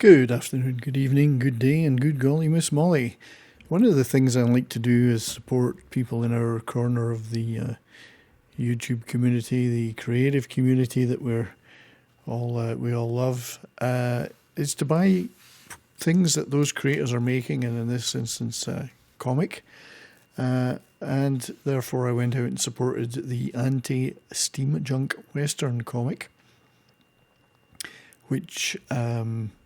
Good afternoon, good evening, good day, and good golly, Miss Molly. One of the things I like to do is support people in our corner of the YouTube community, the creative community that we all love. Is to buy things that those creators are making, and in this instance, comic. And therefore, I went out and supported the Steam-Junk Western comic, which,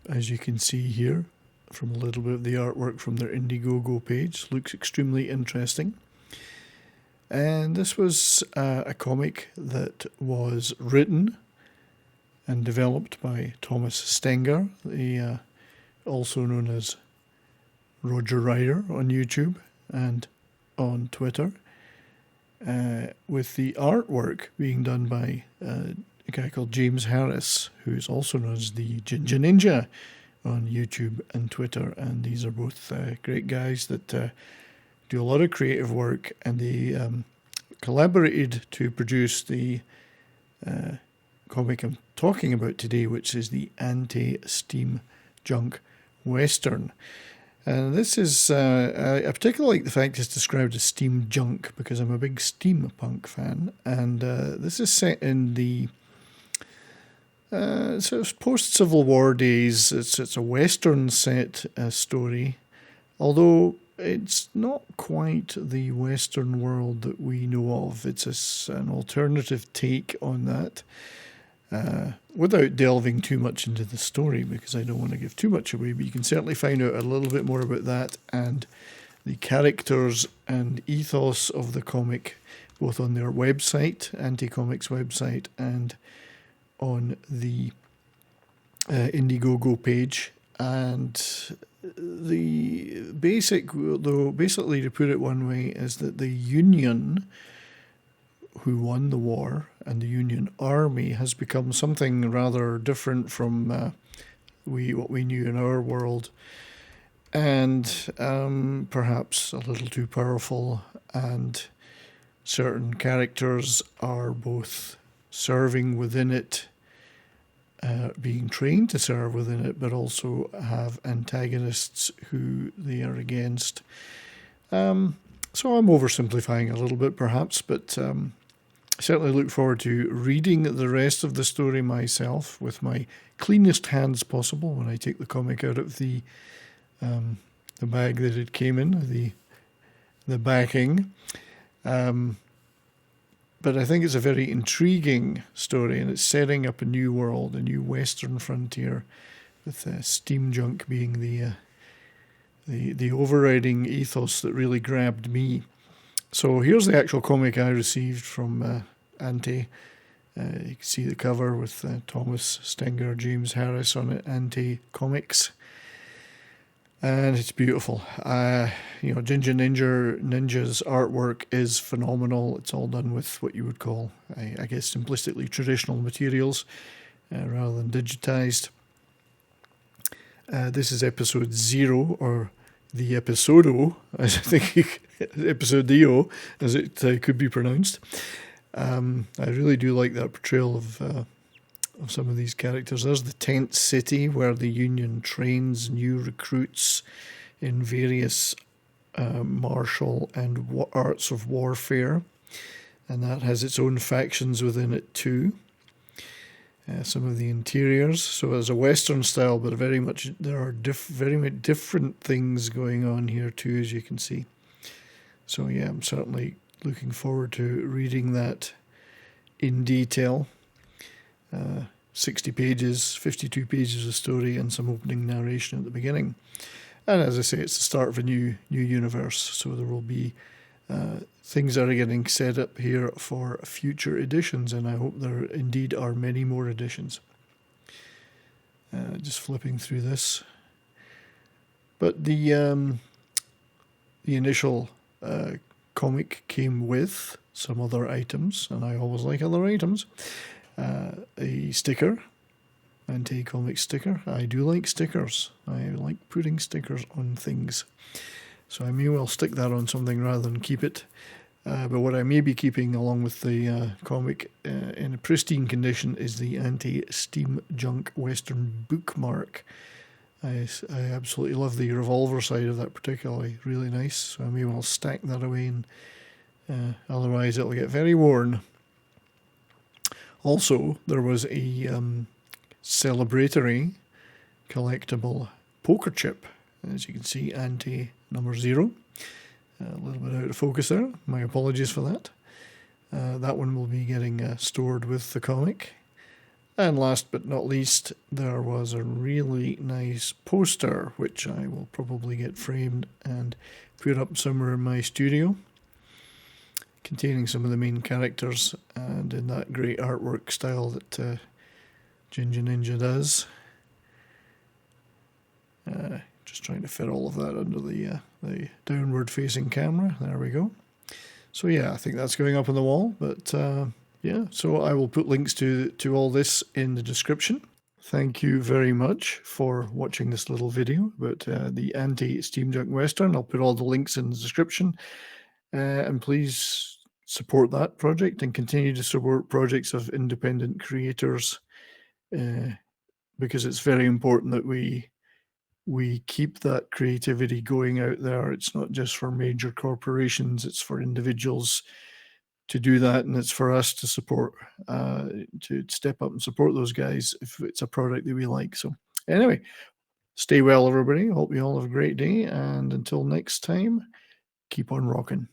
as you can see here, from a little bit of the artwork from their Indiegogo page, looks extremely interesting. And this was a comic that was written and developed by Thomas Stenger, also known as Roger Ryder on YouTube and on Twitter, with the artwork being done by a guy called James Harris, who's also known as the Ginger Ninja on YouTube and Twitter. And these are both great guys that do a lot of creative work, and they collaborated to produce the comic I'm talking about today, which is the Steam-Junk Western. And this is, I particularly like the fact it's described as steam junk because I'm a big steampunk fan. And this is set in the sort of post-Civil War days. It's a Western set story, although it's not quite the Western world that we know of. It's an alternative take on that. Without delving too much into the story, because I don't want to give too much away, but you can certainly find out a little bit more about that and the characters and ethos of the comic, both on their website, Ante Comics website, and on the Indiegogo page. And basically, to put it one way, is that the Union, who won the war, and the Union Army has become something rather different from what we knew in our world, and perhaps a little too powerful, and certain characters are both serving within it, being trained to serve within it, but also have antagonists who they are against. So I'm oversimplifying a little bit perhaps, but certainly look forward to reading the rest of the story myself with my cleanest hands possible when I take the comic out of the bag that it came in, the backing. But I think it's a very intriguing story, and it's setting up a new world, a new Western frontier, with steam junk being the overriding ethos that really grabbed me. So here's the actual comic I received from Ante. You can see the cover with Thomas Stenger, James Harris on it, Ante Comics. And it's beautiful. Ginger Ninja's artwork is phenomenal. It's all done with what you would call, I guess, simplistically traditional materials rather than digitized. This is episode 0, or the episodo, as I think episodio, as it could be pronounced. I really do like that portrayal of some of these characters. There's the tent city where the Union trains new recruits in various martial and arts of warfare, and that has its own factions within it too. Some of the interiors, so as a Western style, but there are very different things going on here too, as you can see. So yeah, I'm certainly looking forward to reading that in detail. 60 pages, 52 pages of story, and some opening narration at the beginning. And as I say, it's the start of a new universe, so there will be things that are getting set up here for future editions, and I hope there indeed are many more editions. Just flipping through this. But the initial comic came with some other items, and I always like other items. A sticker, Ante Comics sticker. I do like stickers. I like putting stickers on things. So I may well stick that on something rather than keep it. But what I may be keeping along with the comic in a pristine condition is the Ante Steam-Junk Western bookmark I absolutely love the revolver side of that particularly. Really nice. So I may well stack that away, and otherwise it'll get very worn. Also, there was a celebratory collectible poker chip. As you can see, Ante number 0. A little bit out of focus there. My apologies for that. That one will be getting stored with the comic. And last but not least, there was a really nice poster, which I will probably get framed and put up somewhere in my studio, containing some of the main characters and in that great artwork style that Ginger Ninja does. Just trying to fit all of that under the downward facing camera. There we go. So yeah, I think that's going up on the wall, but yeah, so I will put links to all this in the description. Thank you very much for watching this little video about the Anti-Steampunk Western. I'll put all the links in the description, and please support that project and continue to support projects of independent creators, because it's very important that we keep that creativity going out there. It's not just for major corporations, it's for individuals to do that, and it's for us to support, to step up and support those guys if it's a product that we like. So anyway, stay well, everybody. Hope you all have a great day, and until next time, keep on rocking.